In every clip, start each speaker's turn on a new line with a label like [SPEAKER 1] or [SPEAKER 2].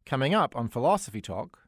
[SPEAKER 1] Coming up on Philosophy Talk.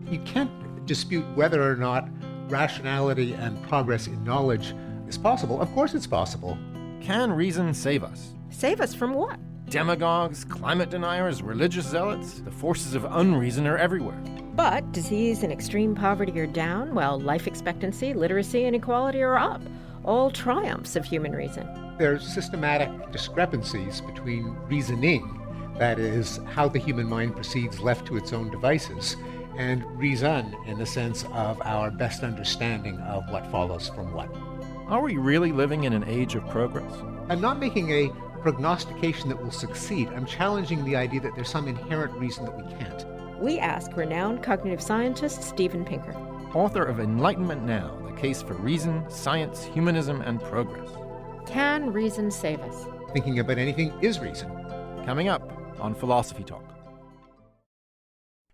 [SPEAKER 2] You can't dispute whether or not rationality and progress in knowledge is possible. Of course it's possible.
[SPEAKER 1] Can reason save us?
[SPEAKER 3] Save us from what?
[SPEAKER 1] Demagogues, climate deniers, religious zealots, the forces of unreason are everywhere.
[SPEAKER 3] But disease and extreme poverty are down, while life expectancy, literacy, and equality are up. All triumphs of human reason.
[SPEAKER 2] There's systematic discrepancies between reasoning, that is, how the human mind proceeds left to its own devices, and reason in the sense of our best understanding of what follows from what.
[SPEAKER 1] Are we really living in an age of progress?
[SPEAKER 2] I'm not making a prognostication that will succeed. I'm challenging the idea that there's some inherent reason that we can't.
[SPEAKER 3] We ask renowned cognitive scientist Steven Pinker,
[SPEAKER 1] Author of Enlightenment Now, the case for reason, science, humanism, and progress.
[SPEAKER 3] can reason save us?
[SPEAKER 2] Thinking about anything is reason.
[SPEAKER 1] Coming up on Philosophy Talk.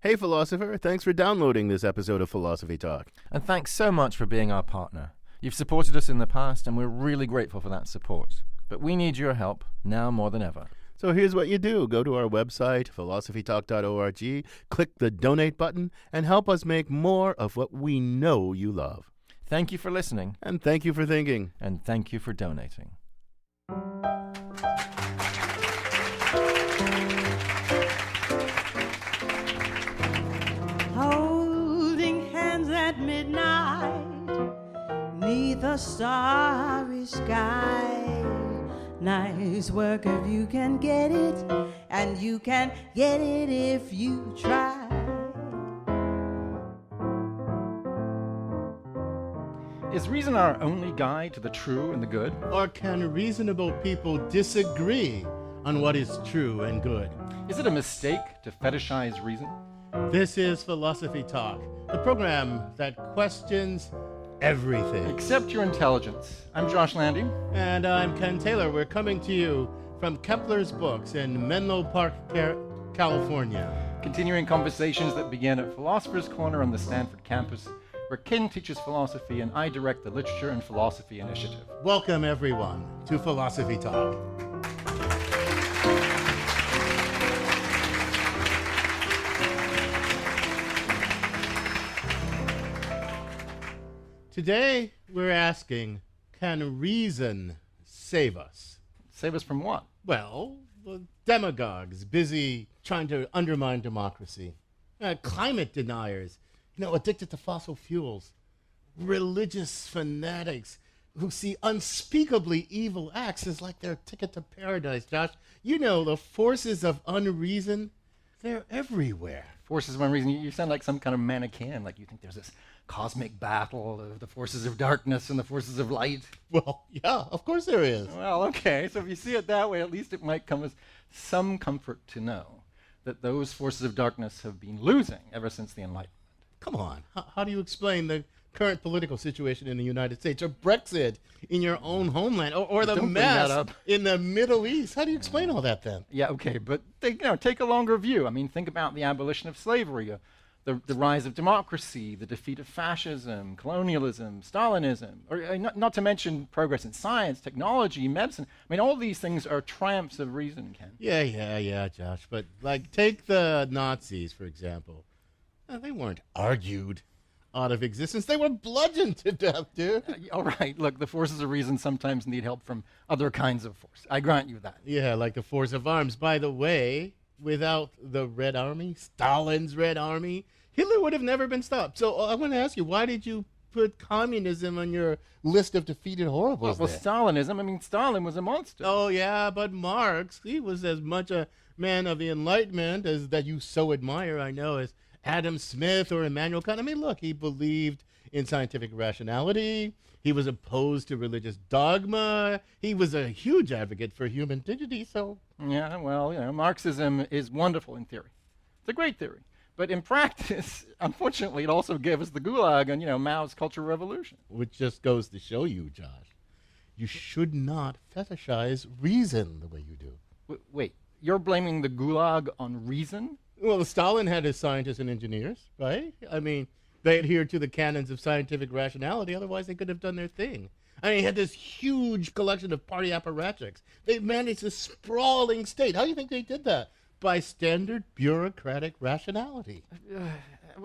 [SPEAKER 4] Hey, philosopher. Thanks for downloading this episode of Philosophy Talk.
[SPEAKER 1] And thanks so much for being our partner. You've supported us in the past, and we're really grateful for that support. But we need your help now more than ever.
[SPEAKER 4] So here's what you do. Go to our website, philosophytalk.org, click the donate button, and help us make more of what we know you love.
[SPEAKER 1] Thank you for listening.
[SPEAKER 4] And thank you for thinking.
[SPEAKER 1] And thank you for donating.
[SPEAKER 5] Holding hands at midnight, 'neath a starry sky. Nice work if you can get it, and you can get it if you try.
[SPEAKER 1] Is reason our only guide to the true and the good?
[SPEAKER 6] Or can reasonable people disagree on what is true and good?
[SPEAKER 1] Is it a mistake to fetishize reason?
[SPEAKER 6] This is Philosophy Talk, the program that questions everything.
[SPEAKER 1] Accept your intelligence. I'm Josh Landy.
[SPEAKER 6] And I'm Ken Taylor. We're coming to you from Kepler's books in Menlo Park, California.
[SPEAKER 1] Continuing conversations that begin at Philosopher's Corner on the Stanford campus, where Ken teaches philosophy and I direct the Literature and Philosophy Initiative.
[SPEAKER 6] Welcome, everyone, to Philosophy Talk. Today, we're asking, can reason save us?
[SPEAKER 1] Save us from what?
[SPEAKER 6] Well, the demagogues busy trying to undermine democracy, climate deniers, addicted to fossil fuels, religious fanatics who see unspeakably evil acts as like their ticket to paradise, Josh. The forces of unreason, they're everywhere.
[SPEAKER 1] Forces of unreason. You sound like some kind of Manichaean, like you think there's this cosmic battle of the forces of darkness and the forces of light.
[SPEAKER 6] Well, yeah, of course there is.
[SPEAKER 1] Well, okay, so if you see it that way, at least it might come as some comfort to know that those forces of darkness have been losing ever since the Enlightenment.
[SPEAKER 6] Come on, how do you explain the current political situation in the United States, or Brexit in your own homeland, or the mess in the Middle East? How do you explain all that then?
[SPEAKER 1] Yeah, okay, but take a longer view. I mean, think about the abolition of slavery, the rise of democracy, the defeat of fascism, colonialism, Stalinism, or not to mention progress in science, technology, medicine. I mean, all these things are triumphs of reason, Ken.
[SPEAKER 6] Yeah, Josh. But take the Nazis, for example. They weren't argued out of existence. They were bludgeoned to death, dude.
[SPEAKER 1] All right, look, the forces of reason sometimes need help from other kinds of force. I grant you that.
[SPEAKER 6] Yeah, like the force of arms. By the way, without the Red Army, Stalin's Red Army, Hitler would have never been stopped. So I want to ask you, why did you put communism on your list of defeated horribles?
[SPEAKER 1] Well, Stalinism, Stalin was a monster.
[SPEAKER 6] Oh, yeah, but Marx, he was as much a man of the Enlightenment as that you so admire, I know, as Adam Smith or Immanuel Kant. I mean, look, he believed in scientific rationality. He was opposed to religious dogma. He was a huge advocate for human dignity, so...
[SPEAKER 1] Yeah, well, Marxism is wonderful in theory. It's a great theory. But in practice, unfortunately, it also gave us the Gulag and, Mao's Cultural Revolution.
[SPEAKER 6] Which just goes to show you, Josh, you should not fetishize reason the way you do.
[SPEAKER 1] Wait, you're blaming the Gulag on reason?
[SPEAKER 6] Well, Stalin had his scientists and engineers, right? I mean, they adhered to the canons of scientific rationality, otherwise they couldn't have done their thing. I mean, he had this huge collection of party apparatchiks. They managed a sprawling state. How do you think they did that? by standard bureaucratic rationality.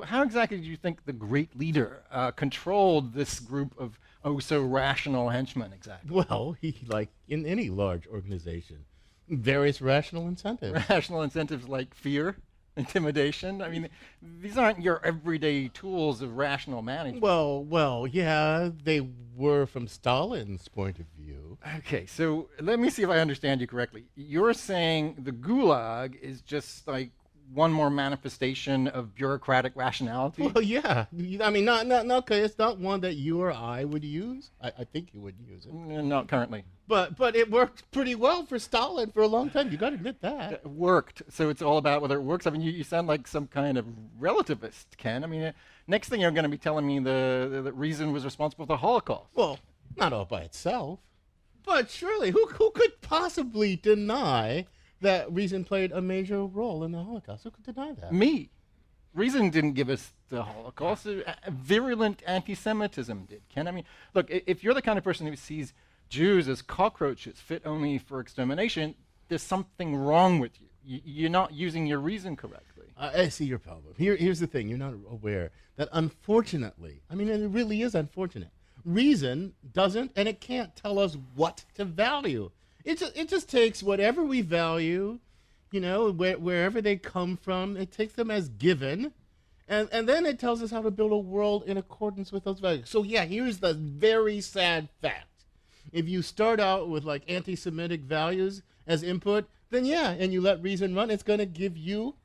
[SPEAKER 1] How exactly do you think the great leader controlled this group of oh-so-rational henchmen exactly?
[SPEAKER 6] Well, like in any large organization, various rational incentives.
[SPEAKER 1] Rational incentives like fear, intimidation. I mean, these aren't your everyday tools of rational management.
[SPEAKER 6] Well, yeah, they were from Stalin's point of view.
[SPEAKER 1] Okay, so let me see if I understand you correctly. You're saying the Gulag is just like one more manifestation of bureaucratic rationality?
[SPEAKER 6] Well, yeah. I mean, not okay. It's not one that you or I would use. I think you would use it.
[SPEAKER 1] Not currently.
[SPEAKER 6] But it worked pretty well for Stalin for a long time. You got to admit that.
[SPEAKER 1] It worked. So it's all about whether it works. I mean, you sound like some kind of relativist, Ken. I mean, next thing you're going to be telling me the reason was responsible for the Holocaust.
[SPEAKER 6] Well, not all by itself. But surely, who could possibly deny that reason played a major role in the Holocaust? Who could deny that?
[SPEAKER 1] Me. Reason didn't give us the Holocaust. Virulent anti-Semitism did, Ken. I mean, look, if you're the kind of person who sees Jews as cockroaches fit only for extermination, there's something wrong with you. You're not using your reason correctly.
[SPEAKER 6] I see your problem. Here's the thing. You're not aware that unfortunately, I mean, it really is unfortunate, reason doesn't and it can't tell us what to value. It just takes whatever we value, you know, wherever they come from, it takes them as given, and then it tells us how to build a world in accordance with those values. So yeah, here's the very sad fact. If you start out with like anti-Semitic values as input, then yeah, and you let reason run, it's going to give you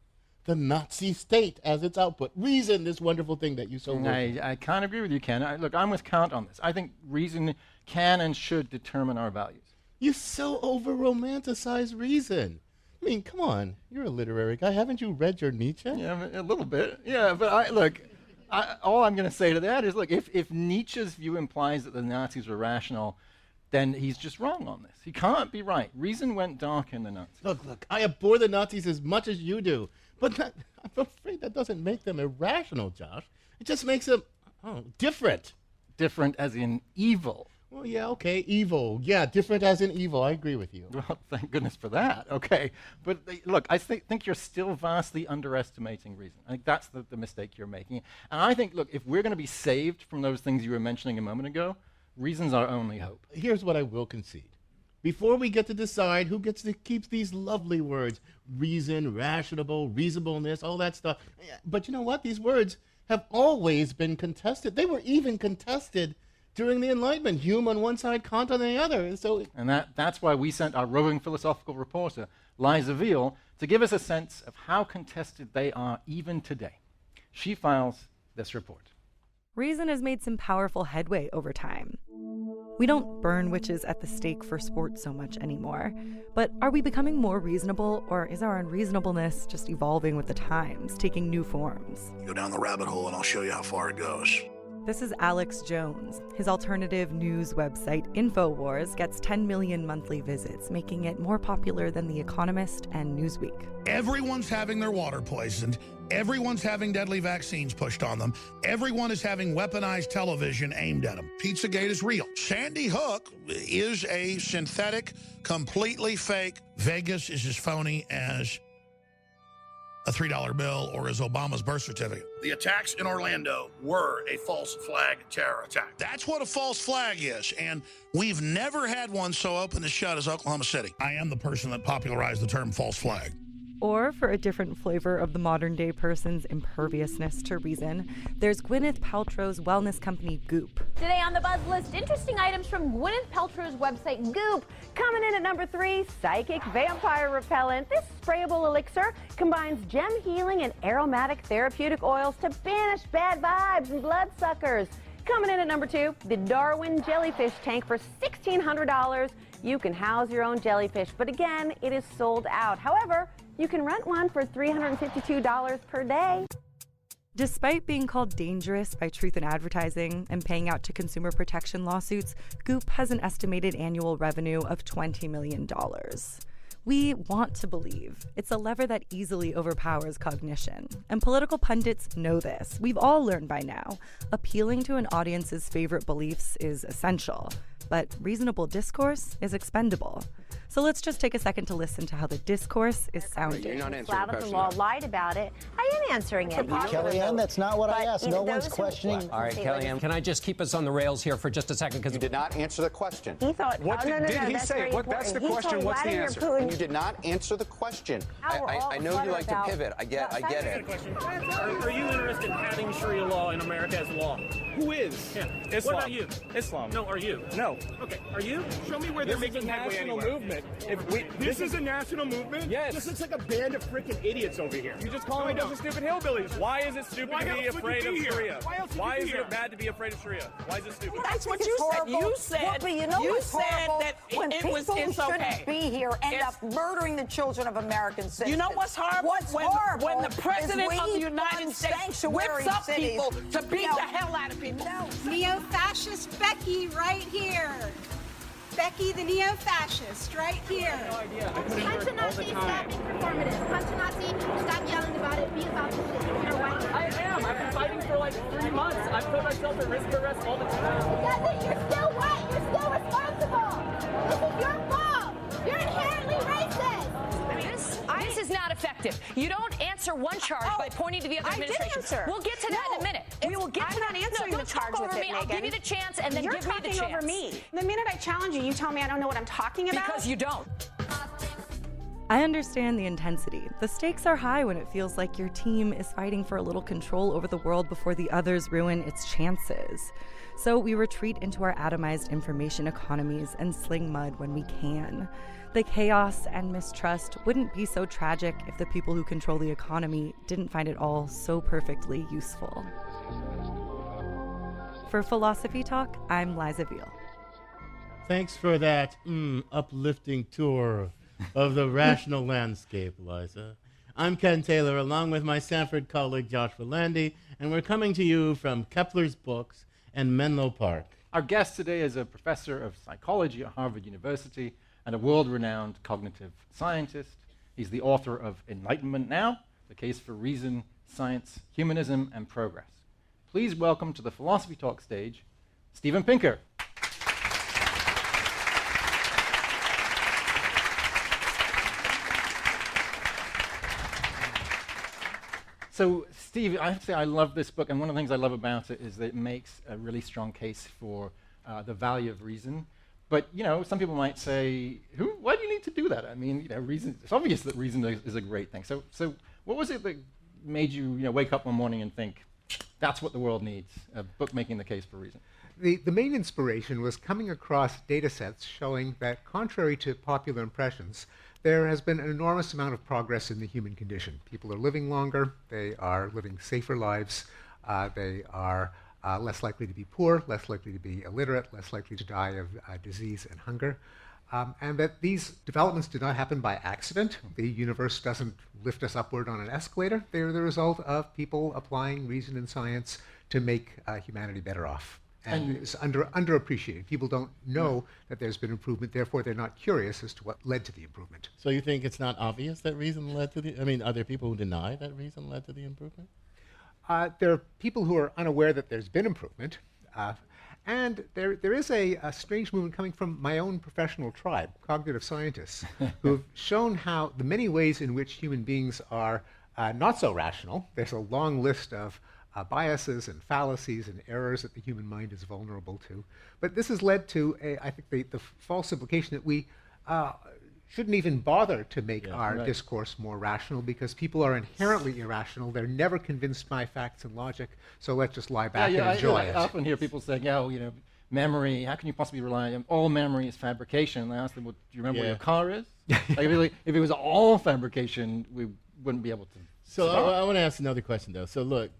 [SPEAKER 6] the Nazi state as its output. Reason, this wonderful thing that you so worship.
[SPEAKER 1] I can't agree with you, Ken. Look, I'm with Kant on this. I think reason can and should determine our values.
[SPEAKER 6] You so over-romanticize reason. I mean, come on. You're a literary guy. Haven't you read your Nietzsche?
[SPEAKER 1] Yeah, a little bit. Yeah, but all I'm going to say to that is, look, if Nietzsche's view implies that the Nazis were rational, then he's just wrong on this. He can't be right. Reason went dark in the Nazis.
[SPEAKER 6] Look, I abhor the Nazis as much as you do, but I'm afraid that doesn't make them irrational, Josh. It just makes them different.
[SPEAKER 1] Different as in evil.
[SPEAKER 6] Well, yeah, okay, evil. Yeah, different as in evil. I agree with you.
[SPEAKER 1] Well, thank goodness for that. Okay. But look, I think you're still vastly underestimating reason. I think that's the mistake you're making. And I think, look, if we're going to be saved from those things you were mentioning a moment ago, reason's our only hope.
[SPEAKER 6] Here's what I will concede. Before we get to decide who gets to keep these lovely words, reason, rational, reasonableness, all that stuff. But you know what? These words have always been contested. They were even contested during the Enlightenment. Hume on one side, Kant on the other.
[SPEAKER 1] And that's why we sent our roving philosophical reporter, Liza Veal, to give us a sense of how contested they are even today. She files this report.
[SPEAKER 7] Reason has made some powerful headway over time. We don't burn witches at the stake for sport so much anymore. But are we becoming more reasonable, or is our unreasonableness just evolving with the times, taking new forms?
[SPEAKER 8] Go down the rabbit hole and I'll show you how far it goes.
[SPEAKER 7] This is Alex Jones. His alternative news website, InfoWars, gets 10 million monthly visits, making it more popular than The Economist and Newsweek.
[SPEAKER 8] Everyone's having their water poisoned. Everyone's having deadly vaccines pushed on them. Everyone is having weaponized television aimed at them. Pizzagate is real. Sandy Hook is a synthetic, completely fake. Vegas is as phony as a $3 bill or as Obama's birth certificate. The attacks in Orlando were a false flag terror attack. That's what a false flag is, and we've never had one so open and shut as Oklahoma City. I am the person that popularized the term false flag.
[SPEAKER 7] Or, for a different flavor of the modern-day person's imperviousness to reason, there's Gwyneth Paltrow's wellness company, Goop.
[SPEAKER 9] Today on the Buzz List, interesting items from Gwyneth Paltrow's website, Goop. Coming in at number 3, Psychic Vampire Repellent. This sprayable elixir combines gem healing and aromatic therapeutic oils to banish bad vibes and bloodsuckers. Coming in at number 2, the Darwin Jellyfish Tank for $1,600. You can house your own jellyfish, but again, it is sold out. However, you can rent one for $352 per day.
[SPEAKER 7] Despite being called dangerous by Truth in Advertising and paying out to consumer protection lawsuits, Goop has an estimated annual revenue of $20 million. We want to believe. It's a lever that easily overpowers cognition. And political pundits know this. We've all learned by now. Appealing to an audience's favorite beliefs is essential. but reasonable discourse is expendable. So let's just take a second to listen to how the discourse is sounding.
[SPEAKER 10] You're not answering the
[SPEAKER 9] Loud at the
[SPEAKER 10] question.
[SPEAKER 9] law, lied about it. I am answering it.
[SPEAKER 11] Kellyanne, that's not what I asked. No one's
[SPEAKER 9] those who-
[SPEAKER 11] questioning.
[SPEAKER 12] All right, Kellyanne, can I just keep us on the rails here for just a second? Because
[SPEAKER 10] You did not answer the question.
[SPEAKER 9] He thought,
[SPEAKER 10] What
[SPEAKER 9] oh, no, no,
[SPEAKER 10] did
[SPEAKER 9] no,
[SPEAKER 10] he
[SPEAKER 9] that's
[SPEAKER 10] say?
[SPEAKER 9] very
[SPEAKER 10] What, that's the
[SPEAKER 9] important. He
[SPEAKER 10] question.
[SPEAKER 9] told
[SPEAKER 10] What's the
[SPEAKER 9] Vladimir
[SPEAKER 10] answer?
[SPEAKER 9] Putin-
[SPEAKER 10] You did not answer the question.
[SPEAKER 9] Now we're all
[SPEAKER 10] I know you like to
[SPEAKER 9] about-
[SPEAKER 10] pivot. I get it.
[SPEAKER 13] Are you interested in having Sharia law in America as law?
[SPEAKER 14] Who is?
[SPEAKER 13] Yeah.
[SPEAKER 14] Islam.
[SPEAKER 13] What about you?
[SPEAKER 14] Islam.
[SPEAKER 13] No, are you?
[SPEAKER 14] No.
[SPEAKER 13] Okay, are you? Show me where they're
[SPEAKER 14] This is a
[SPEAKER 13] making headway
[SPEAKER 14] national
[SPEAKER 13] anywhere.
[SPEAKER 14] movement.
[SPEAKER 13] This is a national movement?
[SPEAKER 14] Yes.
[SPEAKER 13] This looks like a band of freaking idiots over here.
[SPEAKER 14] You just call me a bunch of stupid hillbillies. Why is it stupid
[SPEAKER 13] Why
[SPEAKER 14] to be
[SPEAKER 13] else would you
[SPEAKER 14] afraid
[SPEAKER 13] be
[SPEAKER 14] of
[SPEAKER 13] here?
[SPEAKER 14] Sharia?
[SPEAKER 13] Why else would
[SPEAKER 14] Why
[SPEAKER 13] you
[SPEAKER 14] is
[SPEAKER 13] be here?
[SPEAKER 14] it bad to be afraid of Sharia? Why is it stupid?
[SPEAKER 15] That's what you said. You said,
[SPEAKER 5] but you know what's horrible?
[SPEAKER 15] that
[SPEAKER 5] when
[SPEAKER 15] it
[SPEAKER 5] people
[SPEAKER 15] was
[SPEAKER 5] who
[SPEAKER 15] it's
[SPEAKER 5] shouldn't
[SPEAKER 15] okay.
[SPEAKER 5] be here end up murdering the children of American citizens.
[SPEAKER 15] You know what's horrible?
[SPEAKER 5] What's
[SPEAKER 15] when,
[SPEAKER 5] horrible
[SPEAKER 15] when the president
[SPEAKER 5] is
[SPEAKER 15] of the
[SPEAKER 5] we
[SPEAKER 15] United
[SPEAKER 5] fund
[SPEAKER 15] States
[SPEAKER 5] sanctuary
[SPEAKER 15] whips up
[SPEAKER 5] cities.
[SPEAKER 15] people to beat
[SPEAKER 5] No.
[SPEAKER 15] the hell out of people.
[SPEAKER 5] No.
[SPEAKER 16] Neo-fascist Becky right here. Becky the neo-fascist right here.
[SPEAKER 9] Hunt to Nazi, stop being performative. Hunt to Nazi, stop yelling about it. Be about the shit. You're white.
[SPEAKER 13] I am. I've been fighting for like 3 months. I've put myself at risk of arrest all the time.
[SPEAKER 9] Yeah, then you're still white. You're still responsible. This is your fault. You're inherently racist.
[SPEAKER 17] This is not effective. You don't answer one charge by pointing to the other
[SPEAKER 5] I did
[SPEAKER 17] administration.
[SPEAKER 5] answer.
[SPEAKER 17] We'll get to that in a minute. We will get
[SPEAKER 5] I'm
[SPEAKER 17] to
[SPEAKER 5] not
[SPEAKER 17] that.
[SPEAKER 5] answering
[SPEAKER 17] no,
[SPEAKER 5] the charge
[SPEAKER 17] don't talk
[SPEAKER 5] with
[SPEAKER 17] over
[SPEAKER 5] it,
[SPEAKER 17] me. I'll
[SPEAKER 5] Megan.
[SPEAKER 17] give you the chance, and then
[SPEAKER 5] You're
[SPEAKER 17] give me the
[SPEAKER 5] talking
[SPEAKER 17] chance.
[SPEAKER 5] over me.
[SPEAKER 16] The minute I challenge you, you tell me I don't know what I'm talking about.
[SPEAKER 17] Because you don't.
[SPEAKER 7] I understand the intensity. The stakes are high when it feels like your team is fighting for a little control over the world before the others ruin its chances. So we retreat into our atomized information economies and sling mud when we can. The chaos and mistrust wouldn't be so tragic if the people who control the economy didn't find it all so perfectly useful. For Philosophy Talk, I'm Liza Veal.
[SPEAKER 6] Thanks for that uplifting tour of the rational landscape, Liza. I'm Ken Taylor, along with my Stanford colleague Joshua Landy, and we're coming to you from Kepler's books and Menlo Park.
[SPEAKER 1] Our guest today is a professor of psychology at Harvard University and a world-renowned cognitive scientist. He's the author of Enlightenment Now, The Case for Reason, Science, Humanism, and Progress. Please welcome to the Philosophy Talk stage, Steven Pinker. So, Steve, I have to say I love this book, and one of the things I love about it is that it makes a really strong case for the value of reason. But, you know, some people might say, why do you need to do that? I mean, you know, reason, it's obvious that reason is a great thing. So what was it that made you, wake up one morning and think, that's what the world needs, a book making the case for reason?
[SPEAKER 2] The main inspiration was coming across data sets showing that, contrary to popular impressions, there has been an enormous amount of progress in the human condition. People are living longer, they are living safer lives, they are less likely to be poor, less likely to be illiterate, less likely to die of disease and hunger. And that these developments did not happen by accident. The universe doesn't lift us upward on an escalator. They're the result of people applying reason and science to make humanity better off. And it's underappreciated. People don't know that there's been improvement, therefore they're not curious as to what led to the improvement.
[SPEAKER 6] So you think it's not obvious that reason led to the... are there people who deny that reason led to the improvement?
[SPEAKER 2] There are people who are unaware that there's been improvement. And there is a strange movement coming from my own professional tribe, cognitive scientists, who have shown how the many ways in which human beings are not so rational. There's a long list of biases and fallacies and errors that the human mind is vulnerable to. But this has led to, I think, the false implication that we shouldn't even bother to make our discourse more rational because people are inherently irrational. They're never convinced by facts and logic, so let's just lie back and enjoy it.
[SPEAKER 1] I often hear people saying, memory, how can you possibly rely on all memory is fabrication? And I ask them, well, do you remember where your car is? If it was all fabrication, we wouldn't be able to.
[SPEAKER 6] So I want to ask another question, though. So look,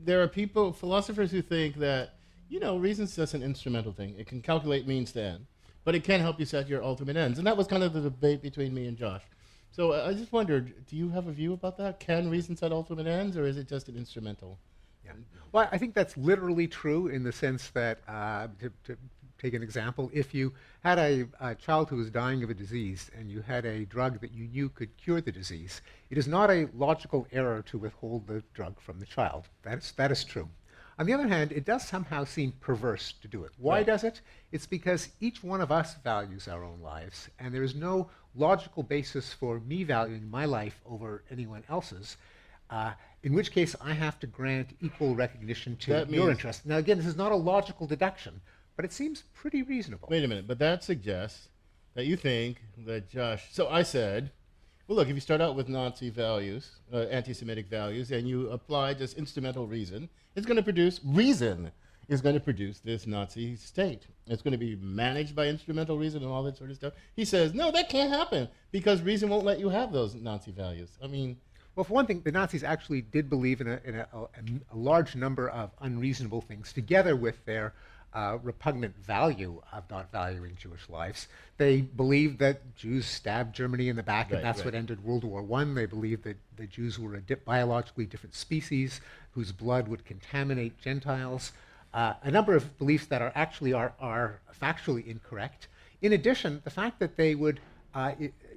[SPEAKER 6] there are philosophers who think that, reason's just an instrumental thing. It can calculate means to end, but it can help you set your ultimate ends. And that was kind of the debate between me and Josh. So I just wondered, do you have a view about that? Can reason set ultimate ends, or is it just an instrumental?
[SPEAKER 2] Yeah. Well, I think that's literally true in the sense that, to take an example, if you had a child who was dying of a disease and you had a drug that you knew could cure the disease, it is not a logical error to withhold the drug from the child. That is true. On the other hand, it does somehow seem perverse to do it. Why
[SPEAKER 6] Right.
[SPEAKER 2] does it? It's because each one of us values our own lives, and there is no logical basis for me valuing my life over anyone else's, in which case I have to grant equal recognition to
[SPEAKER 6] That
[SPEAKER 2] your
[SPEAKER 6] means-
[SPEAKER 2] interest. Now, again, this is not a logical deduction, but it seems pretty reasonable.
[SPEAKER 6] Wait a minute, but that suggests that you think that Josh. So I said, well, look, if you start out with Nazi values, anti-Semitic values, and you apply just instrumental reason, it's going to produce reason. Is going to produce this Nazi state. It's going to be managed by instrumental reason and all that sort of stuff. He says, no, that can't happen because reason won't let you have those Nazi values. I mean,
[SPEAKER 2] well, for one thing, the Nazis actually did believe in a large number of unreasonable things, together with their repugnant value of not valuing Jewish lives. They believed that Jews stabbed Germany in the back, and that's what ended World War I. They believed that the Jews were a biologically different species whose blood would contaminate Gentiles. A number of beliefs that are factually incorrect. In addition, the fact that they would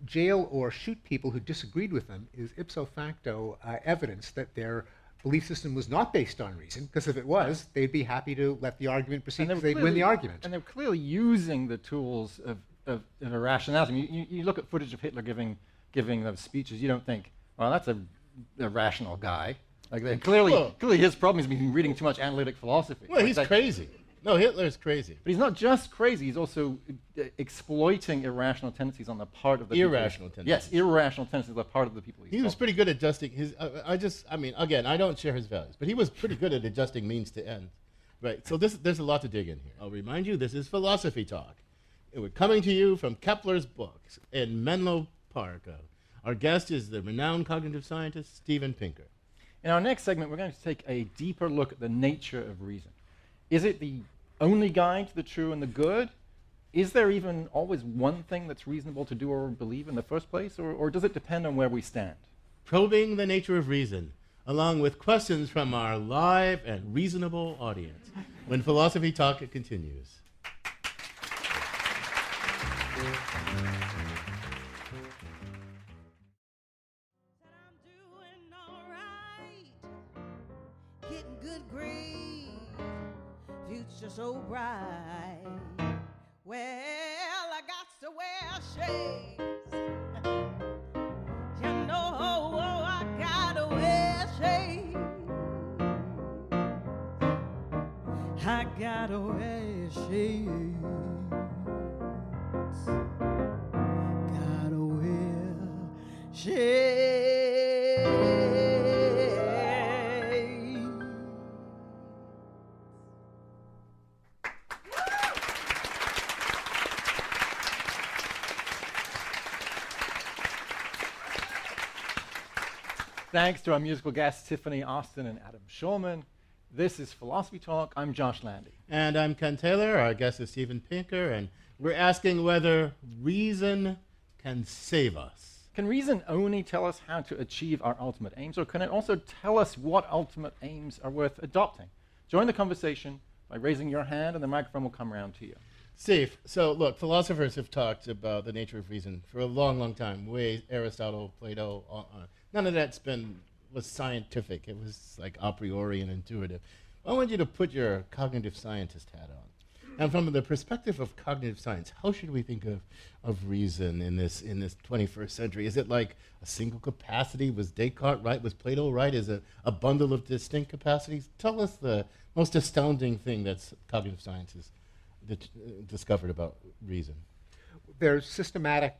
[SPEAKER 2] jail or shoot people who disagreed with them is ipso facto evidence that their belief system was not based on reason, because if it was, they'd be happy to let the argument proceed because they'd win the argument.
[SPEAKER 1] And they're clearly using the tools of irrationality. You look at footage of Hitler giving those speeches, you don't think, well, that's a rational guy. Like they're clearly his problem is he's been reading too much analytic philosophy.
[SPEAKER 6] well, he's crazy. No, Hitler's crazy.
[SPEAKER 1] But he's not just crazy, he's also exploiting irrational tendencies on the part of the
[SPEAKER 6] Irrational
[SPEAKER 1] people.
[SPEAKER 6] tendencies.
[SPEAKER 1] Yes, irrational tendencies on the part of the people
[SPEAKER 6] He was pretty good at adjusting his. Again, I don't share his values, but he was pretty good at adjusting means to ends. Right. So there's a lot to dig in here. I'll remind you, this is Philosophy Talk. And we're coming to you from Kepler's books in Menlo Park. Our guest is the renowned cognitive scientist Steven Pinker.
[SPEAKER 1] In our next segment, we're going to take a deeper look at the nature of reason. Is it the only guide to the true and the good? Is there even always one thing that's reasonable to do or believe in the first place, or does it depend on where we stand?
[SPEAKER 6] Probing the nature of reason, along with questions from our live and reasonable audience, when Philosophy Talk continues.
[SPEAKER 5] Getting good grades, future so bright. Well, I got to wear shades. You know, I gotta wear shades. I gotta wear shades. Gotta wear shades.
[SPEAKER 1] Thanks to our musical guests, Tiffany Austin and Adam Schulman. This is Philosophy Talk. I'm Josh Landy.
[SPEAKER 6] And I'm Ken Taylor. Our guest is Steven Pinker, and we're asking whether reason can save us.
[SPEAKER 1] Can reason only tell us how to achieve our ultimate aims, or can it also tell us what ultimate aims are worth adopting? Join the conversation by raising your hand, and the microphone will come around to you.
[SPEAKER 6] Steve, so look, philosophers have talked about the nature of reason for a long, long time. Way Aristotle, Plato, none of that was scientific. It was like a priori and intuitive. I want you to put your cognitive scientist hat on. And from the perspective of cognitive science, how should we think of reason in this 21st century? Is it like a single capacity? Was Descartes right? Was Plato right? Is it a bundle of distinct capacities? Tell us the most astounding thing that cognitive science has discovered about reason.
[SPEAKER 2] There's systematic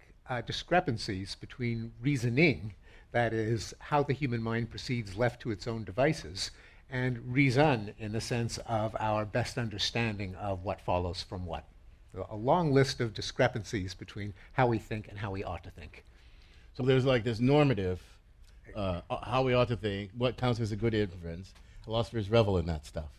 [SPEAKER 2] discrepancies between reasoning, that is, how the human mind proceeds left to its own devices, and reason in the sense of our best understanding of what follows from what. A long list of discrepancies between how we think and how we ought to think.
[SPEAKER 6] So there's like this normative, how we ought to think, what counts as a good inference. Philosophers revel in that stuff.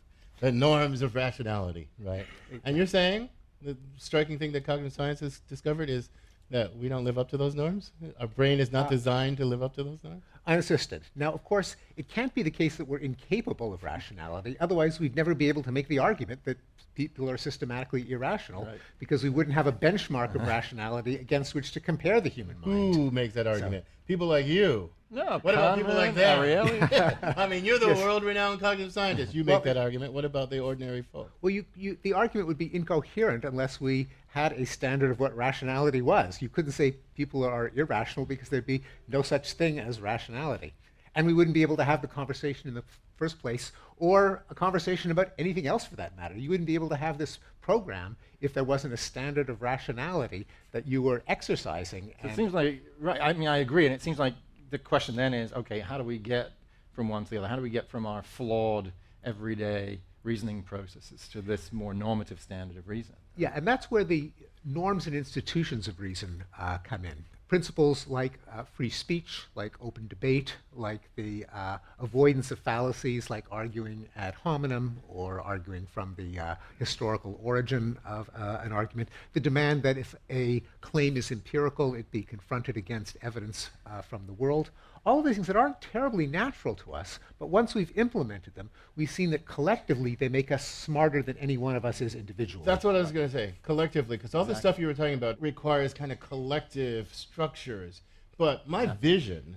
[SPEAKER 6] The norms of rationality, right? And you're saying the striking thing that cognitive science has discovered is that we don't live up to those norms? Our brain is not designed to live up to those norms?
[SPEAKER 2] Unassisted. Now, of course, it can't be the case that we're incapable of rationality. Otherwise, we'd never be able to make the argument that people are systematically irrational, because we wouldn't have a benchmark of rationality against which to compare the human mind.
[SPEAKER 6] Who makes that argument? People like you.
[SPEAKER 1] No,
[SPEAKER 6] What about people like that?
[SPEAKER 1] Ariely?
[SPEAKER 6] I mean, you're the
[SPEAKER 2] Yes.
[SPEAKER 6] world-renowned cognitive scientist. You make that argument. What about the ordinary folk?
[SPEAKER 2] Well, the argument would be incoherent unless we had a standard of what rationality was. You couldn't say people are irrational because there'd be no such thing as rationality. And we wouldn't be able to have the conversation in the first place, or a conversation about anything else for that matter. You wouldn't be able to have this program if there wasn't a standard of rationality that you were exercising.
[SPEAKER 1] It seems like, right, I mean, I agree, and it seems like the question then is, okay, how do we get from one to the other? How do we get from our flawed, everyday reasoning processes to this more normative standard of reason?
[SPEAKER 2] Yeah, and that's where the norms and institutions of reason come in. Principles like free speech, like open debate, like the avoidance of fallacies, like arguing ad hominem or arguing from the historical origin of an argument. The demand that if a claim is empirical, it be confronted against evidence from the world. All of these things that aren't terribly natural to us, but once we've implemented them, we've seen that collectively they make us smarter than any one of us is individually.
[SPEAKER 6] That's what I was going to say, collectively, because all the stuff you were talking about requires kind of collective structures. But my vision,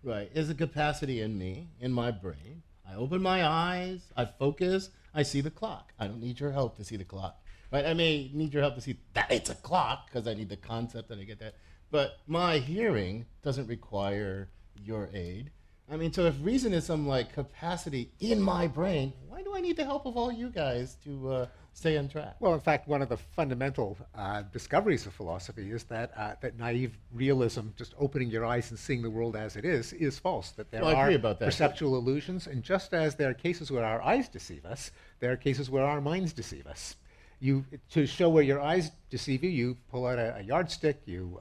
[SPEAKER 6] right, is a capacity in me, in my brain. I open my eyes, I focus, I see the clock. I don't need your help to see the clock. Right? I may need your help to see that it's a clock, because I need the concept and I get that. But my hearing doesn't require your aid. I mean, so if reason is some like capacity in my brain, why do I need the help of all you guys to stay on track?
[SPEAKER 2] Well, in fact, one of the fundamental discoveries of philosophy is that that naive realism, just opening your eyes and seeing the world as it is false. That there
[SPEAKER 6] Well, I
[SPEAKER 2] are
[SPEAKER 6] agree about that.
[SPEAKER 2] perceptual illusions, and just as there are cases where our eyes deceive us, there are cases where our minds deceive us. To show where your eyes deceive you, you pull out a yardstick, you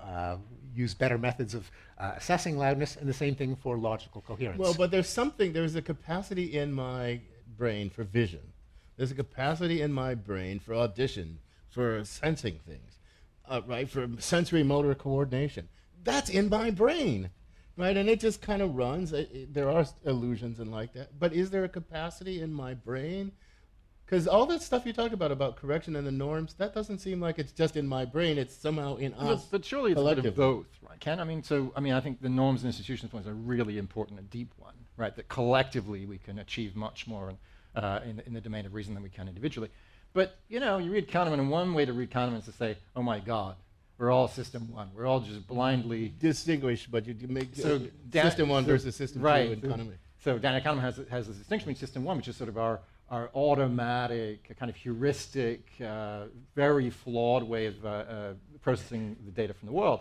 [SPEAKER 2] use better methods of assessing loudness, and the same thing for logical coherence.
[SPEAKER 6] Well, but there's a capacity in my brain for vision. There's a capacity in my brain for audition, for sensing things, right, for sensory motor coordination. That's in my brain, right? And it just kind of runs. There are illusions and like that. But is there a capacity in my brain? Because all that stuff you talk about correction and the norms, that doesn't seem like it's just in my brain. It's somehow in us.
[SPEAKER 1] But surely it's a bit of both, right, Ken? I mean, I think the norms and institutions point is a really important and deep one, right? That collectively we can achieve much more in the domain of reason than we can individually. But, you read Kahneman, and one way to read Kahneman is to say, oh my God, we're all system one. We're all just blindly...
[SPEAKER 6] Distinguish, but you make system one versus system two in Kahneman.
[SPEAKER 1] So Daniel Kahneman has this distinction between system one, which is sort of our automatic, kind of heuristic, very flawed way of processing the data from the world.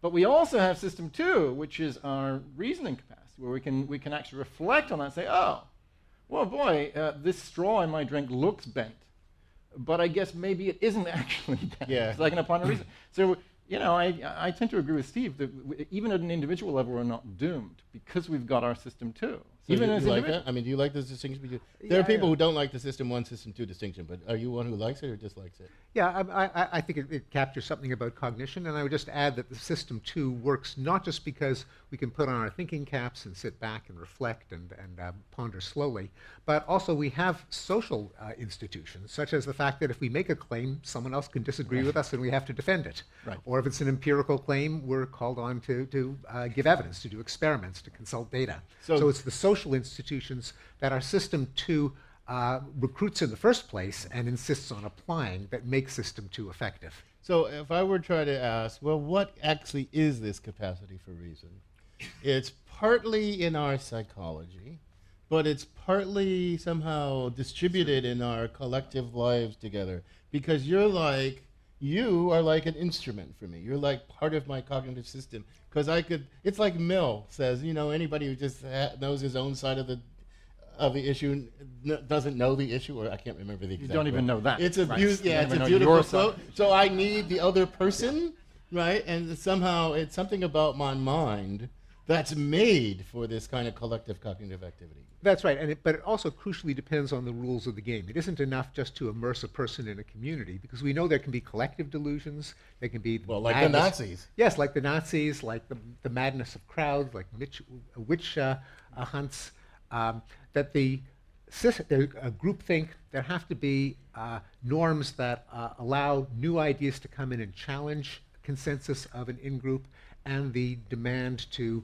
[SPEAKER 1] But we also have system two, which is our reasoning capacity, where we can actually reflect on that and say, oh, well, boy, this straw in my drink looks bent, but I guess maybe it isn't actually bent.
[SPEAKER 6] Yeah.
[SPEAKER 1] So I can apply a reason. So, I tend to agree with Steve that even at an individual level, we're not doomed because we've got our system two.
[SPEAKER 6] So
[SPEAKER 1] even
[SPEAKER 6] you
[SPEAKER 1] as
[SPEAKER 6] like that? I mean, do you like this distinction? There are people who don't like the system one, system two distinction, but are you one who likes it or dislikes it?
[SPEAKER 2] Yeah, I think it captures something about cognition, and I would just add that the system two works not just because we can put on our thinking caps and sit back and reflect and ponder slowly, but also we have social institutions, such as the fact that if we make a claim, someone else can disagree with us and we have to defend it.
[SPEAKER 1] Right.
[SPEAKER 2] Or if it's an empirical claim, we're called on to give evidence, to do experiments, to consult data. So it's the social institutions that our system two recruits in the first place and insists on applying that make system two effective.
[SPEAKER 6] So if I were to try to ask, well, what actually is this capacity for reason? It's partly in our psychology, but it's partly somehow distributed in our collective lives together. Because you are like an instrument for me. You're like part of my cognitive system. Because it's like Mill says, anybody who just knows his own side of the issue doesn't know the issue, or I can't remember the exact
[SPEAKER 1] You don't even know that.
[SPEAKER 6] It's a
[SPEAKER 1] right.
[SPEAKER 6] it's a beautiful quote. So I need the other person, right? And somehow it's something about my mind that's made for this kind of collective cognitive activity.
[SPEAKER 2] That's right, but it also crucially depends on the rules of the game. It isn't enough just to immerse a person in a community, because we know there can be collective delusions. There can be
[SPEAKER 6] like the Nazis.
[SPEAKER 2] Yes, like the Nazis, like the madness of crowds, like witch hunts. That the groupthink, there have to be norms that allow new ideas to come in and challenge consensus of an in-group, and the demand to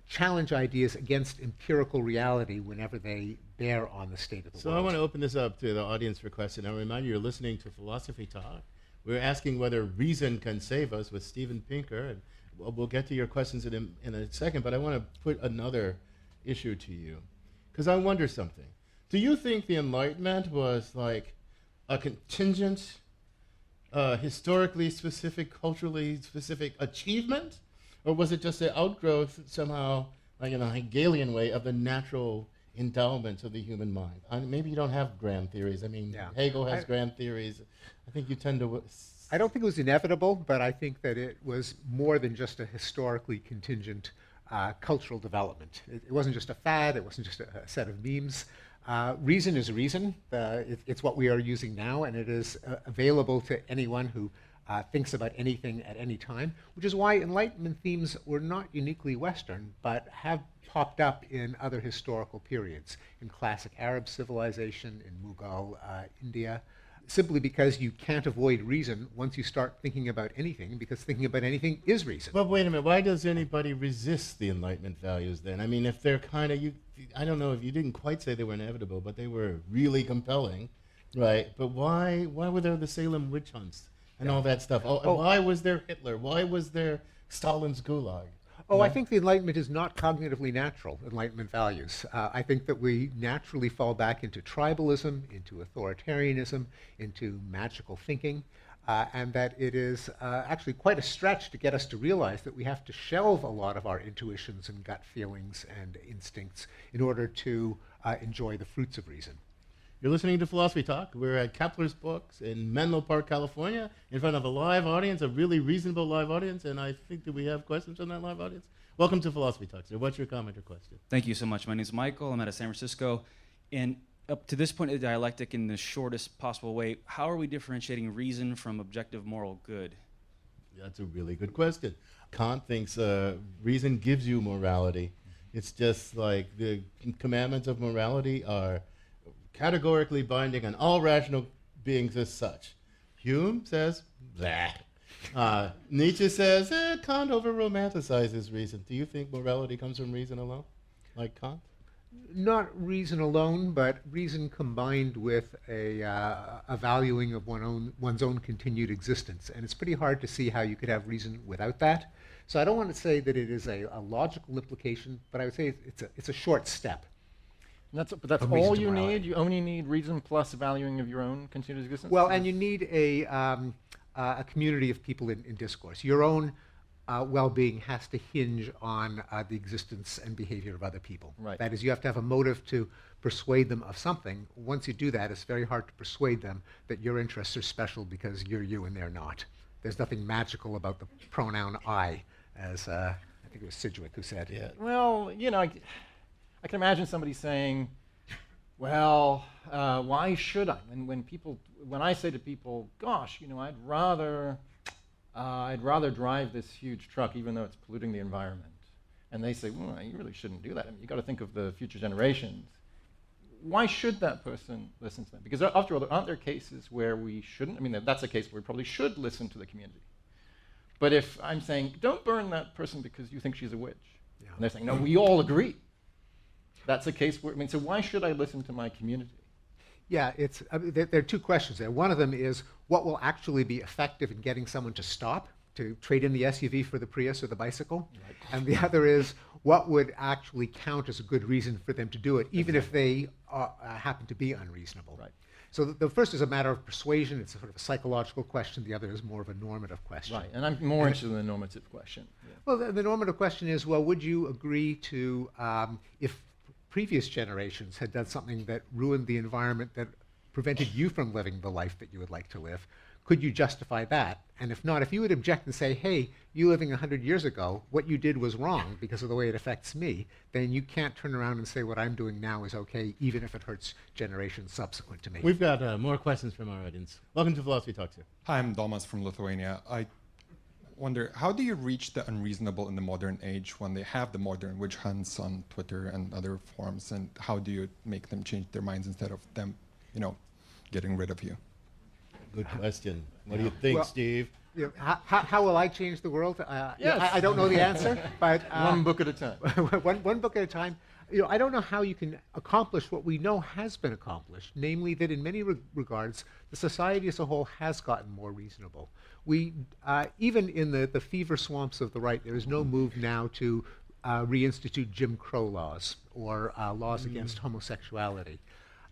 [SPEAKER 2] challenge ideas against empirical reality whenever they bear on the state of the world.
[SPEAKER 6] So I want to open this up to the audience for questions. I remind you, you're listening to Philosophy Talk. We're asking whether reason can save us with Steven Pinker, and we'll get to your questions in a second, but I want to put another issue to you, because I wonder something. Do you think the Enlightenment was like a contingent, historically specific, culturally specific achievement? Or was it just an outgrowth somehow, like in a Hegelian way, of the natural endowments of the human mind? Maybe you don't have grand theories. I mean, Hegel has grand theories. I think you tend to...
[SPEAKER 2] I don't think it was inevitable, but I think that it was more than just a historically contingent cultural development. It wasn't just a fad. It wasn't just a set of memes. Reason is reason. It's what we are using now, and it is available to anyone who thinks about anything at any time, which is why Enlightenment themes were not uniquely Western, but have popped up in other historical periods, in classic Arab civilization, in Mughal India, simply because you can't avoid reason once you start thinking about anything, because thinking about anything is reason.
[SPEAKER 6] But wait a minute, why does anybody resist the Enlightenment values then? I mean, if they're kind of, I don't know if you didn't quite say they were inevitable, but they were really compelling, right? But why were there the Salem witch hunts and all that stuff? Why was there Hitler? Why was there Stalin's Gulag?
[SPEAKER 2] I think the Enlightenment is not cognitively natural, Enlightenment values. I think that we naturally fall back into tribalism, into authoritarianism, into magical thinking, and that it is actually quite a stretch to get us to realize that we have to shelve a lot of our intuitions and gut feelings and instincts in order to enjoy the fruits of reason.
[SPEAKER 6] You're listening to Philosophy Talk. We're at Kepler's Books in Menlo Park, California, in front of a live audience, a really reasonable live audience, and I think that we have questions from that live audience. Welcome to Philosophy Talk, sir. What's your comment or question?
[SPEAKER 18] Thank you so much. My name is Michael. I'm out of San Francisco. And up to this point of the dialectic, in the shortest possible way, how are we differentiating reason from objective moral good?
[SPEAKER 6] That's a really good question. Kant thinks reason gives you morality. It's just like the commandments of morality are categorically binding on all rational beings as such. Hume says that. Nietzsche says Kant over-romanticizes reason. Do you think morality comes from reason alone, like Kant?
[SPEAKER 2] Not reason alone, but reason combined with a valuing of one's own continued existence. And it's pretty hard to see how you could have reason without that. So I don't want to say that it is a logical implication, but I would say it's a short step.
[SPEAKER 1] But that's all you need? You only need reason plus valuing of your own continued existence?
[SPEAKER 2] Well, and you need a community of people in discourse. Your own well-being has to hinge on the existence and behavior of other people.
[SPEAKER 1] Right.
[SPEAKER 2] That is, you have to have a motive to persuade them of something. Once you do that, it's very hard to persuade them that your interests are special because you're you and they're not. There's nothing magical about the pronoun I, as I think it was Sidgwick who said.
[SPEAKER 6] Yeah.
[SPEAKER 1] Well, I can imagine somebody saying, well, why should I? And when I say to people, gosh, I'd rather drive this huge truck even though it's polluting the environment. And they say, well, you really shouldn't do that. I mean, you got to think of the future generations. Why should that person listen to them? Because after all, aren't there cases where we shouldn't? I mean, that's a case where we probably should listen to the community. But if I'm saying, don't burn that person because you think she's a witch, and they're saying, no, we all agree. That's a case where, so why should I listen to my community?
[SPEAKER 2] Yeah, there are two questions there. One of them is what will actually be effective in getting someone to stop, to trade in the SUV for the Prius or the bicycle? Right. And the other is what would actually count as a good reason for them to do it, even if they happen to be unreasonable.
[SPEAKER 1] Right.
[SPEAKER 2] So the first is a matter of persuasion. It's a sort of a psychological question. The other is more of a normative question.
[SPEAKER 1] Right, and I'm more interested in the normative question. Yeah.
[SPEAKER 2] Well, the normative question is, well, would you agree to, if previous generations had done something that ruined the environment, that prevented you from living the life that you would like to live, could you justify that? And if not, if you would object and say, hey, you living 100 years ago, what you did was wrong because of the way it affects me, then you can't turn around and say what I'm doing now is okay, even if it hurts generations subsequent to me.
[SPEAKER 6] We've got more questions from our audience. Welcome to Philosophy Talk, sir.
[SPEAKER 19] Hi, I'm Domas from Lithuania. I wonder, how do you reach the unreasonable in the modern age when they have the modern witch hunts on Twitter and other forums, and how do you make them change their minds instead of them, getting rid of you?
[SPEAKER 6] Good question. What do you think,
[SPEAKER 2] Well,
[SPEAKER 6] Steve?
[SPEAKER 2] How will I change the world?
[SPEAKER 1] Yes.
[SPEAKER 2] I don't know the answer, but
[SPEAKER 1] one book at a time.
[SPEAKER 2] one book at a time. I don't know how you can accomplish what we know has been accomplished, namely that in many regards, the society as a whole has gotten more reasonable. We, even in the fever swamps of the right, there is no move now to reinstitute Jim Crow laws or laws against homosexuality.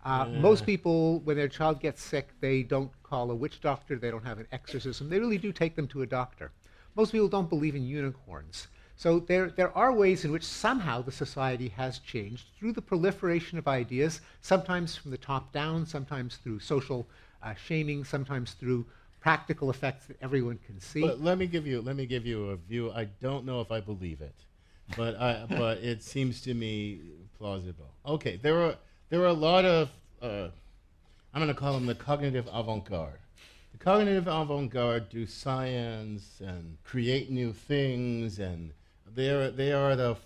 [SPEAKER 2] Most people, when their child gets sick, they don't call a witch doctor, they don't have an exorcism, they really do take them to a doctor. Most people don't believe in unicorns. So there are ways in which somehow the society has changed through the proliferation of ideas, sometimes from the top down, sometimes through social shaming, sometimes through practical effects that everyone can see.
[SPEAKER 6] But let me give you a view. I don't know if I believe it, but it seems to me plausible. Okay, there are a lot of I'm going to call them the cognitive avant-garde. The cognitive avant-garde do science and create new things, and they are the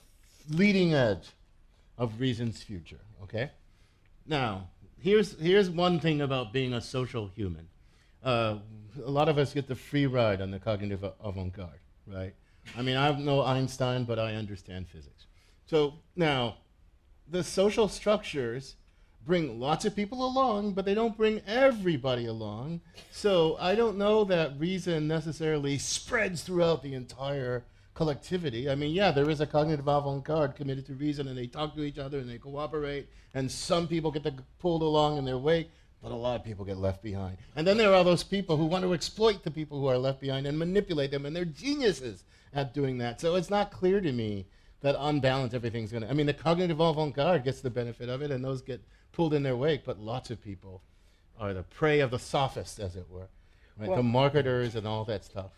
[SPEAKER 6] leading edge of reason's future. Okay. Now, here's one thing about being a social human. A lot of us get the free ride on the cognitive avant-garde, right? I mean, I'm no Einstein, but I understand physics. So now, the social structures bring lots of people along, but they don't bring everybody along. So I don't know that reason necessarily spreads throughout the entire collectivity. I mean, yeah, there is a cognitive avant-garde committed to reason, and they talk to each other and they cooperate, and some people get pulled along in their wake, but a lot of people get left behind. And then there are those people who want to exploit the people who are left behind and manipulate them, and they're geniuses at doing that. So it's not clear to me that on balance everything's going to... I mean, the cognitive avant-garde gets the benefit of it, and those get pulled in their wake, but lots of people are the prey of the sophists, as it were, right?
[SPEAKER 2] Well,
[SPEAKER 6] the marketers and all that stuff.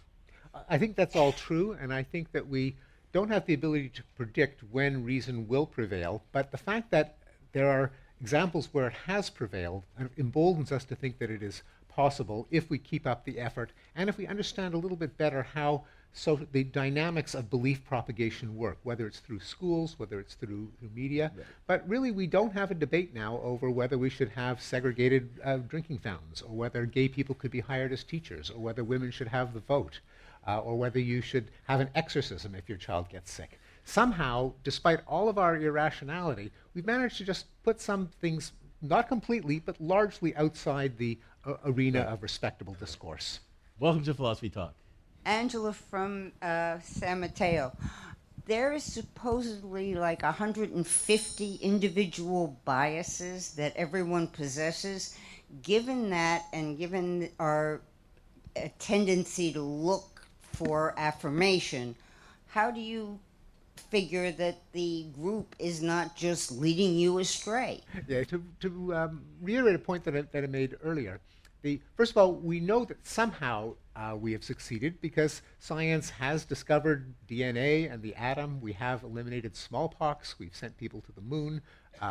[SPEAKER 2] I think that's all true, and I think that we don't have the ability to predict when reason will prevail, but the fact that there are examples where it has prevailed emboldens us to think that it is possible if we keep up the effort and if we understand a little bit better how the dynamics of belief propagation work, whether it's through schools, whether it's through media. Right. But really, we don't have a debate now over whether we should have segregated drinking fountains, or whether gay people could be hired as teachers, or whether women should have the vote, or whether you should have an exorcism if your child gets sick. Somehow, despite all of our irrationality, we've managed to just put some things, not completely, but largely outside the arena of respectable discourse.
[SPEAKER 6] Welcome to Philosophy Talk.
[SPEAKER 20] Angela from San Mateo. There is supposedly like 150 individual biases that everyone possesses. Given that, and given our tendency to look for affirmation, how do you figure that the group is not just leading you astray?
[SPEAKER 2] Yeah, to reiterate a point that I made earlier, first of all, we know that somehow we have succeeded because science has discovered DNA and the atom. We have eliminated smallpox. We've sent people to the moon.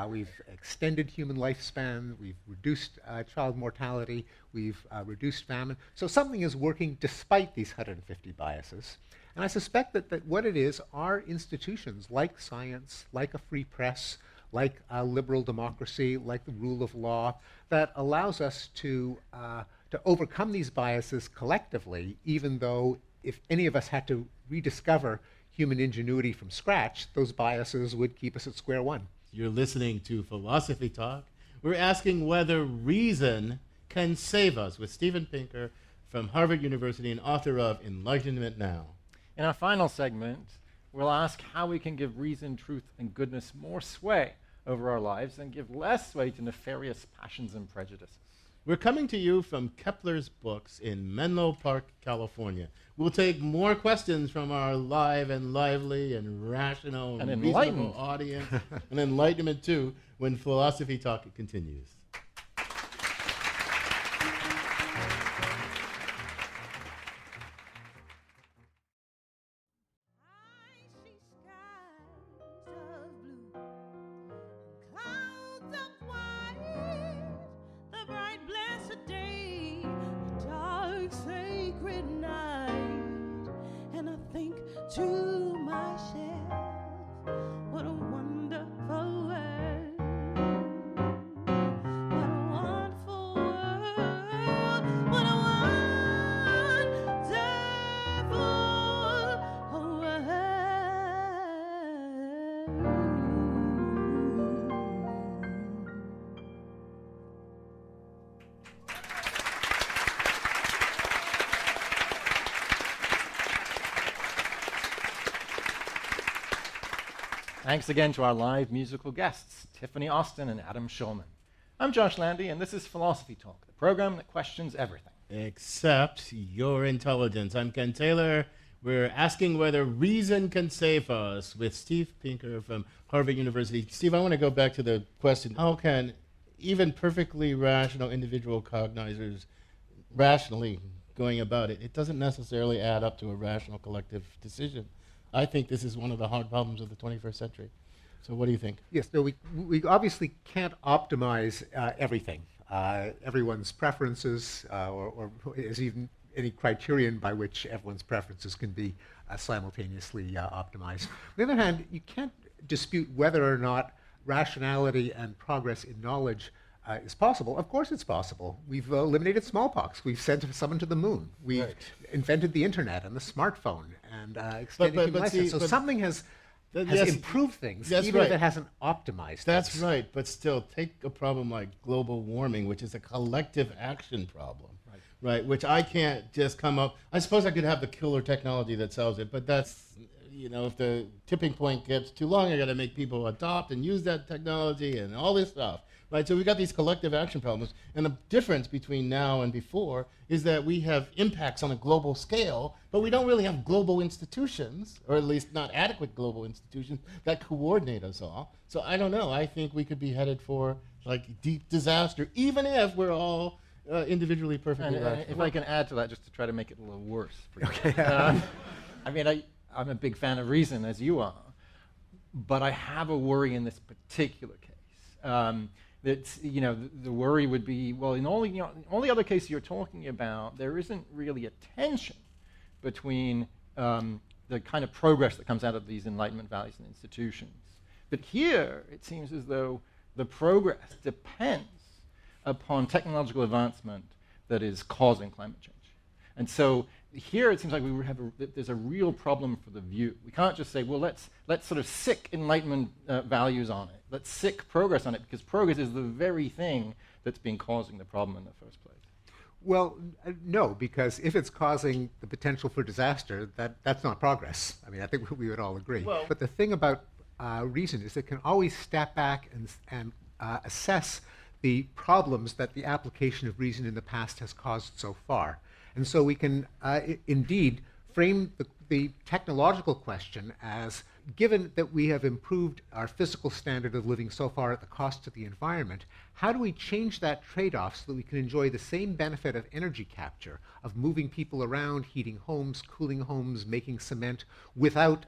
[SPEAKER 2] We've extended human lifespan. We've reduced child mortality. We've reduced famine. So something is working despite these 150 biases. And I suspect that what it is are institutions like science, like a free press, like a liberal democracy, like the rule of law, that allows us to overcome these biases collectively, even though if any of us had to rediscover human ingenuity from scratch, those biases would keep us at square one.
[SPEAKER 6] You're listening to Philosophy Talk. We're asking whether reason can save us with Steven Pinker from Harvard University and author of Enlightenment Now.
[SPEAKER 1] In our final segment, we'll ask how we can give reason, truth, and goodness more sway over our lives and give less sway to nefarious passions and prejudices.
[SPEAKER 6] We're coming to you from Kepler's books in Menlo Park, California. We'll take more questions from our live and lively and rational and reasonable audience, and enlightenment too, when Philosophy Talk continues.
[SPEAKER 1] Thanks again to our live musical guests, Tiffany Austin and Adam Schulman. I'm Josh Landy, and this is Philosophy Talk, the program that questions everything.
[SPEAKER 6] Except your intelligence. I'm Ken Taylor. We're asking whether reason can save us with Steve Pinker from Harvard University. Steve, I want to go back to the question, how can even perfectly rational individual cognizers rationally going about it, it doesn't necessarily add up to a rational collective decision. I think this is one of the hard problems of the 21st century. So what do you think?
[SPEAKER 2] Yes, no, we obviously can't optimize everything. Everyone's preferences, or is even any criterion by which everyone's preferences can be simultaneously optimized. On the other hand, you can't dispute whether or not rationality and progress in knowledge is possible. Of course it's possible. We've eliminated smallpox. We've sent someone to the moon. We've invented the internet and the smartphone and extended human lifespan. So something has improved things, even if it hasn't optimized
[SPEAKER 6] That's
[SPEAKER 2] things.
[SPEAKER 6] right, but still, take a problem like global warming, which is a collective action problem, right? Which I can't just come up. I suppose I could have the killer technology that solves it, but that's, if the tipping point gets too long, I got to make people adopt and use that technology and all this stuff. Right, so we've got these collective action problems, and the difference between now and before is that we have impacts on a global scale, but we don't really have global institutions, or at least not adequate global institutions, that coordinate us all. So I don't know, I think we could be headed for deep disaster, even if we're all individually perfectly rational.
[SPEAKER 1] If I can add to that, just to try to make it a little worse for you.
[SPEAKER 2] Okay.
[SPEAKER 1] I'm a big fan of reason, as you are, but I have a worry in this particular case. The worry would be, well, in all the other cases you're talking about, there isn't really a tension between the kind of progress that comes out of these Enlightenment values and institutions. But here, it seems as though the progress depends upon technological advancement that is causing climate change. And so here it seems like there's a real problem for the view. We can't just say, well, let's sort of sick Enlightenment values on it. Let's sick progress on it, because progress is the very thing that's been causing the problem in the first place.
[SPEAKER 2] Well, no, because if it's causing the potential for disaster, that's not progress. I think we would all agree.
[SPEAKER 6] Well,
[SPEAKER 2] but the thing about reason is it can always step back and assess the problems that the application of reason in the past has caused so far. And so we can indeed frame the technological question as, given that we have improved our physical standard of living so far at the cost to the environment, how do we change that trade-off so that we can enjoy the same benefit of energy capture, of moving people around, heating homes, cooling homes, making cement, without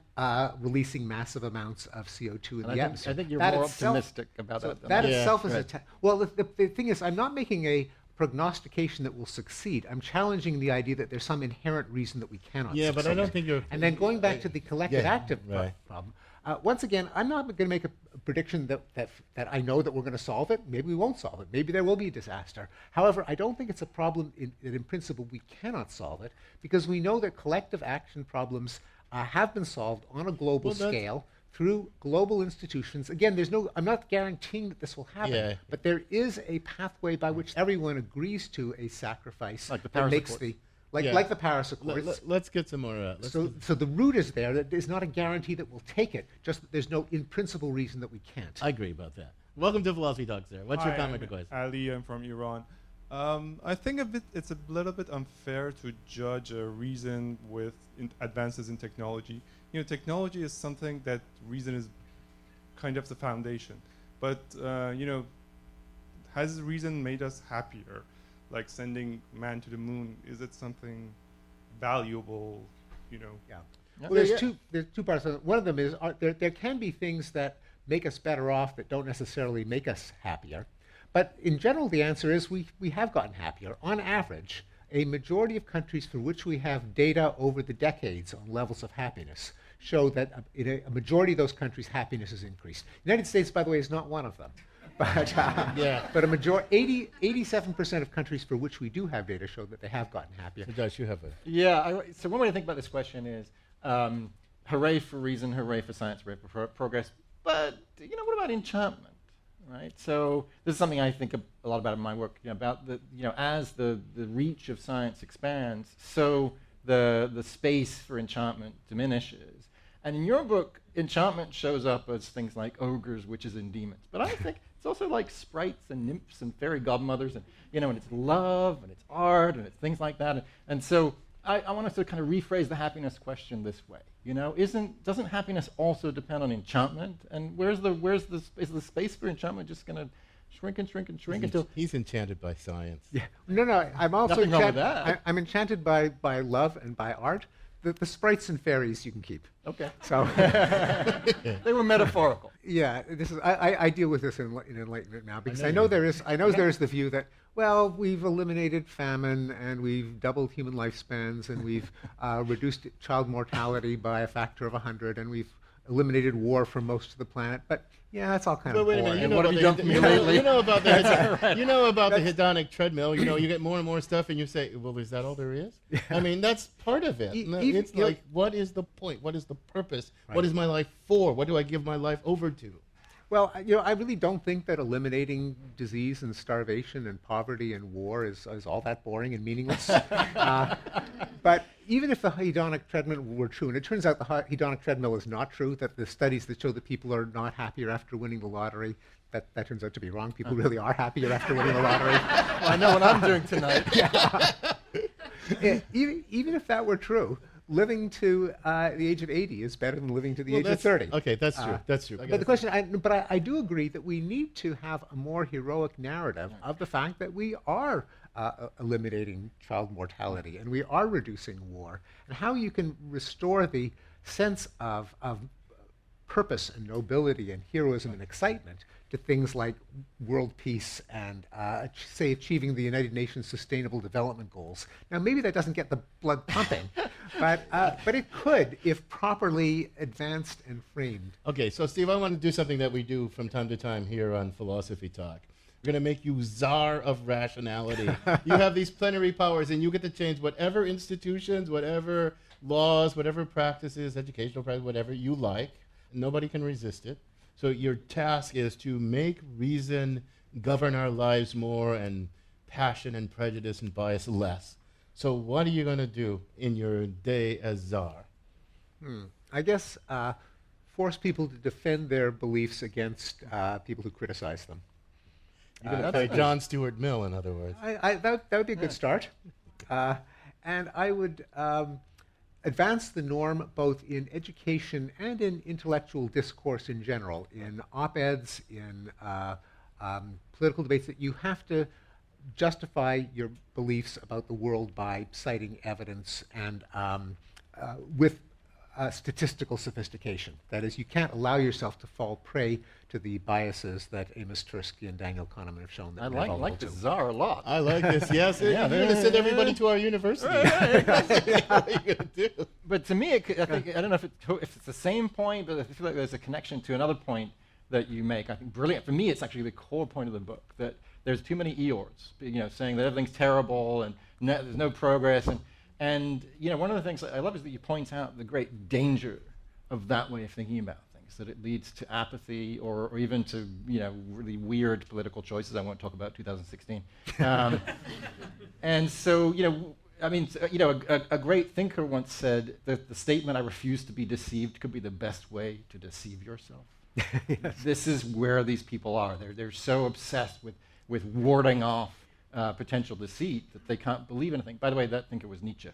[SPEAKER 2] releasing massive amounts of CO2 in the atmosphere?
[SPEAKER 1] I think you're more optimistic about that than
[SPEAKER 2] that
[SPEAKER 1] I am.
[SPEAKER 2] itself is well, the thing is, I'm not making a prognostication that will succeed. I'm challenging the idea that there's some inherent reason that we cannot succeed.
[SPEAKER 6] But I don't think you're...
[SPEAKER 2] And then going back to the collective active problem, once again, I'm not going to make a prediction that I know that we're going to solve it. Maybe we won't solve it. Maybe there will be a disaster. However, I don't think it's a problem that in principle we cannot solve it, because we know that collective action problems have been solved on a global scale through global institutions. Again, I'm not guaranteeing that this will happen, but there is a pathway by which everyone agrees to a sacrifice
[SPEAKER 1] like the Paris Accords.
[SPEAKER 2] Like the Paris Accords.
[SPEAKER 6] Let's get some more.
[SPEAKER 2] So the route is there. That is not a guarantee that we'll take it, just that there's no in principle reason that we can't.
[SPEAKER 6] I agree about that. Welcome to Philosophy Talks there. What's your comment or question?
[SPEAKER 21] Ali, I'm from Iran. I think it's a little bit unfair to judge a reason with advances in technology. Technology is something that reason is kind of the foundation. But, has reason made us happier? Like sending man to the moon, is it something valuable,
[SPEAKER 2] Yeah. Well, there's two parts of it. One of them is there can be things that make us better off that don't necessarily make us happier. But in general, the answer is we have gotten happier. On average, a majority of countries for which we have data over the decades on levels of happiness show that in a majority of those countries, happiness has increased. The United States, by the way, is not one of them. But, but 87% of countries for which we do have data show that they have gotten happier.
[SPEAKER 6] So Josh, you have a...
[SPEAKER 1] Yeah, so one way to think about this question is, hooray for reason, hooray for science, hooray for progress, but what about enchantment, right? So this is something I think a lot about in my work, about as the reach of science expands, so the space for enchantment diminishes. And in your book, enchantment shows up as things like ogres, witches, and demons. But I think it's also like sprites and nymphs and fairy godmothers, and and it's love and it's art and it's things like that. And so I want us to kind of rephrase the happiness question this way. Doesn't happiness also depend on enchantment? And is the space for enchantment just going to shrink and shrink and shrink until
[SPEAKER 6] he's enchanted by science?
[SPEAKER 2] Yeah. No. I'm also
[SPEAKER 1] Nothing wrong with that.
[SPEAKER 2] I'm enchanted by love and by art. The sprites and fairies you can keep.
[SPEAKER 1] Okay.
[SPEAKER 2] So
[SPEAKER 1] they were metaphorical.
[SPEAKER 2] Yeah, I deal with this in Enlightenment Now because I know there is the view that, well, we've eliminated famine and we've doubled human lifespans and we've reduced child mortality by a factor of 100 and we've eliminated war from most of the planet. But yeah, that's all kind of boring.
[SPEAKER 6] Wait a minute,
[SPEAKER 1] what have you done for me lately?
[SPEAKER 6] You know about the you know about the hedonic treadmill. You get more and more stuff, and you say, "Well, is that all there is?" I mean, that's part of it. It's like, what is the point? What is the purpose? Right. What is my life for? What do I give my life over to?
[SPEAKER 2] Well, I really don't think that eliminating disease and starvation and poverty and war is all that boring and meaningless. But even if the hedonic treadmill were true, and it turns out the hedonic treadmill is not true, that the studies that show that people are not happier after winning the lottery, that turns out to be wrong. People really are happier after winning the lottery.
[SPEAKER 1] Well, I know what I'm doing tonight.
[SPEAKER 2] Even if that were true, living to the age of 80 is better than living to the age of 30.
[SPEAKER 6] Okay, that's true. That's true.
[SPEAKER 2] But the question, I do agree that we need to have a more heroic narrative of the fact that we are eliminating child mortality and we are reducing war, and how you can restore the sense of purpose and nobility and heroism and excitement to things like world peace and, say, achieving the United Nations Sustainable Development Goals. Now, maybe that doesn't get the blood pumping, but it could if properly advanced and framed.
[SPEAKER 6] Okay, so Steve, I want to do something that we do from time to time here on Philosophy Talk. We're going to make you czar of rationality. You have these plenary powers, and you get to change whatever institutions, whatever laws, whatever practices, educational practice, whatever you like. Nobody can resist it. So your task is to make reason govern our lives more and passion and prejudice and bias less. So what are you going to do in your day as czar?
[SPEAKER 2] I guess force people to defend their beliefs against people who criticize them.
[SPEAKER 6] You're going to play John Stuart Mill, in other words.
[SPEAKER 2] That would be a good start. And I would advance the norm both in education and in intellectual discourse in general, in op-eds, in political debates, that you have to justify your beliefs about the world by citing evidence and with statistical sophistication. That is, you can't allow yourself to fall prey to the biases that Amos Tversky and Daniel Kahneman have shown. That
[SPEAKER 1] I like the czar a lot.
[SPEAKER 6] I like this, yes. You're going to send everybody to our university.
[SPEAKER 1] Right.
[SPEAKER 6] What are you going to do?
[SPEAKER 1] But to me, I don't know if it's the same point, but I feel like there's a connection to another point that you make. I think brilliant. For me, it's actually the core point of the book, that there's too many Eeyores, saying that everything's terrible and there's no progress. And one of the things I love is that you point out the great danger of that way of thinking about things, that it leads to apathy or even to really weird political choices. I won't talk about 2016. And so a great thinker once said that the statement "I refuse to be deceived" could be the best way to deceive yourself. Yes. This is where these people are. They're so obsessed with warding off potential deceit that they can't believe anything. By the way, that thinker was Nietzsche.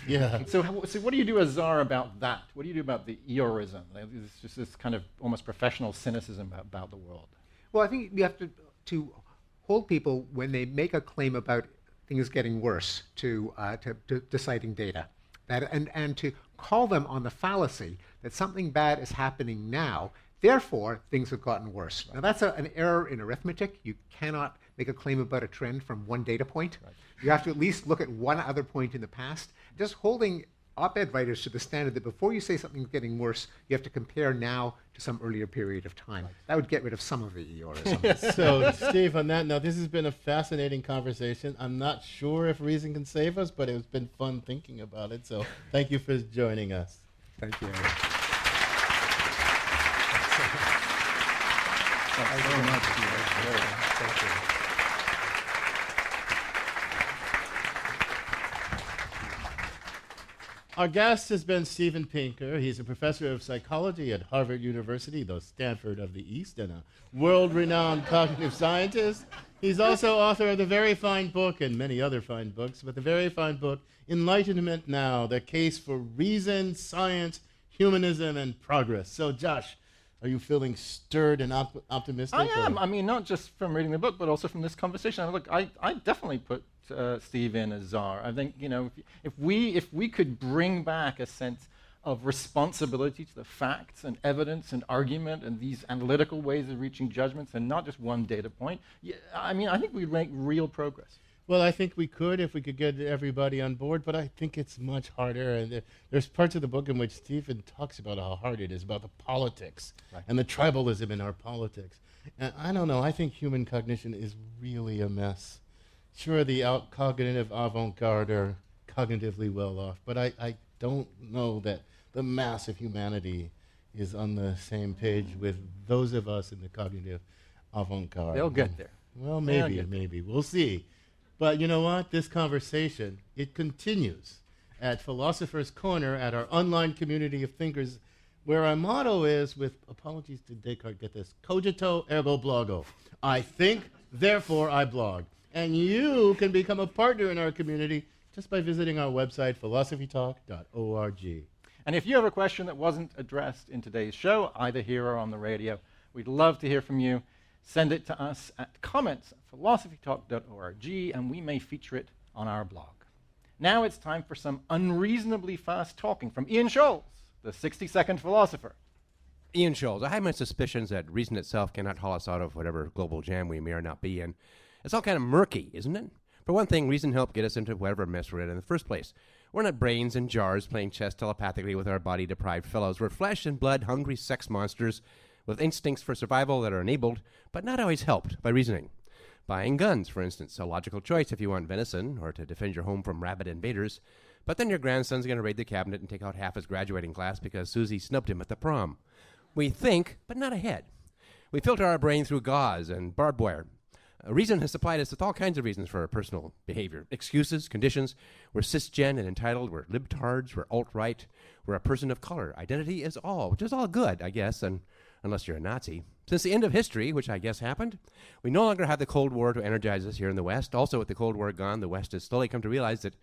[SPEAKER 6] Yeah.
[SPEAKER 1] So what do you do as czar about that? What do you do about the Eeyorism? It's just this kind of almost professional cynicism about the world.
[SPEAKER 2] Well, I think you have to hold people when they make a claim about things getting worse to citing data, and to call them on the fallacy that something bad is happening now. Therefore, things have gotten worse. Right. Now, that's an error in arithmetic. You cannot make a claim about a trend from one data point. Right. You have to at least look at one other point in the past. Just holding op-ed writers to the standard that before you say something's getting worse, you have to compare now to some earlier period of time. Right. That would get rid of some of the Eeyorism.
[SPEAKER 6] So, Steve, on that note, this has been a fascinating conversation. I'm not sure if reason can save us, but it's been fun thinking about it. So thank you for joining us.
[SPEAKER 2] Thank you.
[SPEAKER 1] Thanks very much, Steve. Thank you.
[SPEAKER 6] Our guest has been Steven Pinker. He's a professor of psychology at Harvard University, the Stanford of the East, and a world-renowned cognitive scientist. He's also author of the very fine book, and many other fine books, but the very fine book, Enlightenment Now, The Case for Reason, Science, Humanism, and Progress. So, Josh, are you feeling stirred and optimistic?
[SPEAKER 1] I am. I mean, not just from reading the book, but also from this conversation. I mean, look, I definitely put Steve in as czar. I think, you know, if we could bring back a sense of responsibility to the facts and evidence and argument and these analytical ways of reaching judgments and not just one data point, I mean, I think we'd make real progress.
[SPEAKER 6] Well, I think we could if we could get everybody on board, but I think it's much harder. And there's parts of the book in which Stephen talks about how hard it is, about the politics and the tribalism in our politics. And I don't know, I think human cognition is really a mess. Sure, the cognitive avant-garde are cognitively well off, but I don't know that the mass of humanity is on the same page with those of us in the cognitive avant-garde.
[SPEAKER 1] They'll get there.
[SPEAKER 6] Well, maybe. We'll see. But you know what? This conversation, it continues at Philosopher's Corner at our online community of thinkers, where our motto is, with apologies to Descartes, get this, cogito ergo blogo. I think, therefore I blog. And you can become a partner in our community just by visiting our website, philosophytalk.org.
[SPEAKER 1] And if you have a question that wasn't addressed in today's show, either here or on the radio, we'd love to hear from you. Send it to us at comments@philosophytalk.org, and we may feature it on our blog. Now it's time for some unreasonably fast talking from Ian Scholes, the 60-second philosopher.
[SPEAKER 3] Ian Scholes, I have my suspicions that reason itself cannot haul us out of whatever global jam we may or not be in. It's all kind of murky, isn't it? For one thing, reason helped get us into whatever mess we're in the first place. We're not brains in jars playing chess telepathically with our body-deprived fellows. We're flesh and blood-hungry sex monsters with instincts for survival that are enabled, but not always helped, by reasoning. Buying guns, for instance, a logical choice if you want venison or to defend your home from rabid invaders. But then your grandson's going to raid the cabinet and take out half his graduating class because Susie snubbed him at the prom. We think, but not ahead. We filter our brain through gauze and barbed wire. Reason has supplied us with all kinds of reasons for our personal behavior. Excuses, conditions. We're cisgen and entitled. We're libtards. We're alt-right. We're a person of color. Identity is all, which is all good, I guess, and unless you're a Nazi. Since the end of history, which I guess happened, we no longer have the Cold War to energize us here in the West. Also, with the Cold War gone, the West has slowly come to realize that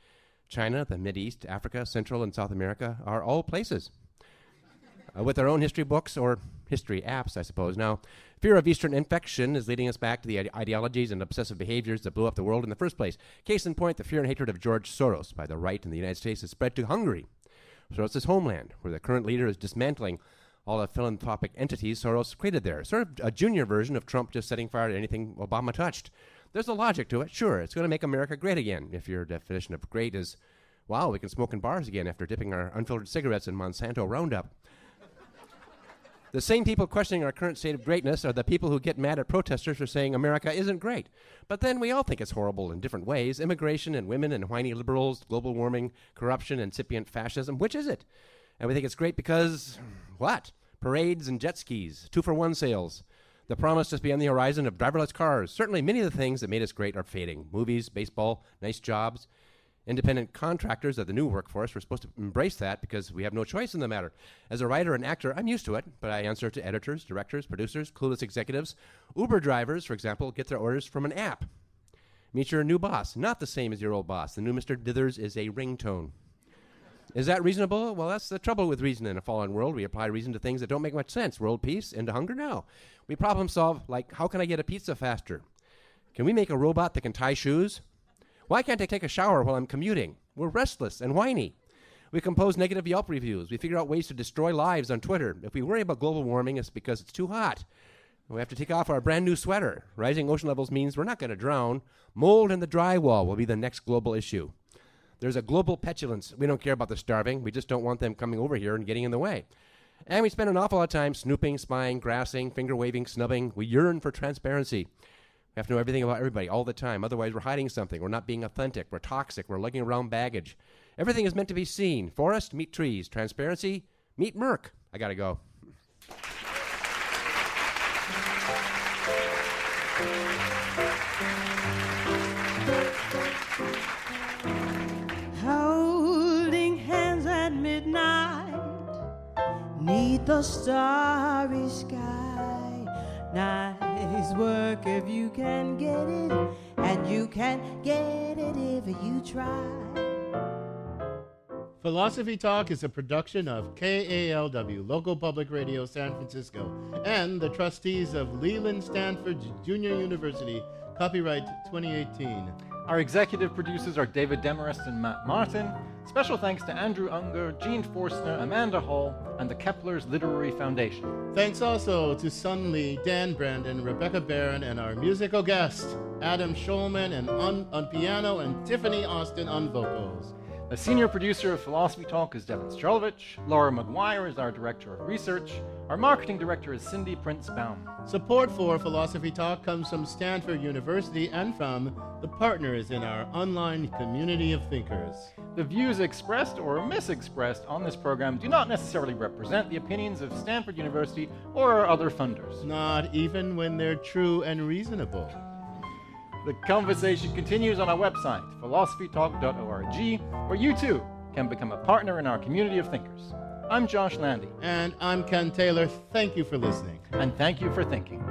[SPEAKER 3] China, the Mideast, Africa, Central and South America are all places. With their own history books, or history apps, I suppose. Now, fear of Eastern infection is leading us back to the ideologies and obsessive behaviors that blew up the world in the first place. Case in point, the fear and hatred of George Soros by the right in the United States has spread to Hungary, Soros' homeland, where the current leader is dismantling all the philanthropic entities Soros created there. Sort of a junior version of Trump just setting fire to anything Obama touched. There's a logic to it. Sure, it's going to make America great again, if your definition of great is, wow, we can smoke in bars again after dipping our unfiltered cigarettes in Monsanto Roundup. The same people questioning our current state of greatness are the people who get mad at protesters for saying America isn't great. But then we all think it's horrible in different ways. Immigration and women and whiny liberals, global warming, corruption, incipient fascism. Which is it? And we think it's great because, what? Parades and jet skis, 2-for-1 sales. The promise just beyond the horizon of driverless cars. Certainly many of the things that made us great are fading. Movies, baseball, nice jobs. Independent contractors of the new workforce. We're supposed to embrace that because we have no choice in the matter. As a writer and actor, I'm used to it, but I answer to editors, directors, producers, clueless executives. Uber drivers, for example, get their orders from an app. Meet your new boss. Not the same as your old boss. The new Mr. Dithers is a ringtone. Is that reasonable? Well, that's the trouble with reason in a fallen world. We apply reason to things that don't make much sense. World peace, into hunger now. We problem solve like, how can I get a pizza faster? Can we make a robot that can tie shoes? Why can't I take a shower while I'm commuting? We're restless and whiny. We compose negative Yelp reviews. We figure out ways to destroy lives on Twitter. If we worry about global warming, it's because it's too hot. We have to take off our brand new sweater. Rising ocean levels means we're not going to drown. Mold in the drywall will be the next global issue. There's a global petulance. We don't care about the starving. We just don't want them coming over here and getting in the way. And we spend an awful lot of time snooping, spying, grassing, finger-waving, snubbing. We yearn for transparency. We have to know everything about everybody all the time. Otherwise, we're hiding something. We're not being authentic. We're toxic. We're lugging around baggage. Everything is meant to be seen. Forest, meet trees. Transparency, meet Merc. I got to go.
[SPEAKER 5] Holding hands at the starry sky. Nice work if you can get it, and you can get it if you try.
[SPEAKER 6] Philosophy Talk is a production of KALW, Local Public Radio San Francisco, and the trustees of Leland Stanford Junior University, copyright 2018.
[SPEAKER 1] Our executive producers are David Demarest and Matt Martin. Special thanks to Andrew Unger, Jean Forstner, Amanda Hall, and the Kepler's Literary Foundation.
[SPEAKER 6] Thanks also to Sun Lee, Dan Brandon, Rebecca Barron, and our musical guest, Adam Schulman and on piano, and Tiffany Austin on vocals.
[SPEAKER 1] The senior producer of Philosophy Talk is Devin Strolovich. Laura McGuire is our director of research. Our marketing director is Cindy Prince-Baum.
[SPEAKER 6] Support for Philosophy Talk comes from Stanford University and from the partners in our online community of thinkers.
[SPEAKER 1] The views expressed or misexpressed on this program do not necessarily represent the opinions of Stanford University or our other funders.
[SPEAKER 6] Not even when they're true and reasonable.
[SPEAKER 1] The conversation continues on our website, philosophytalk.org, where you too can become a partner in our community of thinkers. I'm Josh Landy.
[SPEAKER 6] And I'm Ken Taylor. Thank you for listening.
[SPEAKER 1] And thank you for thinking.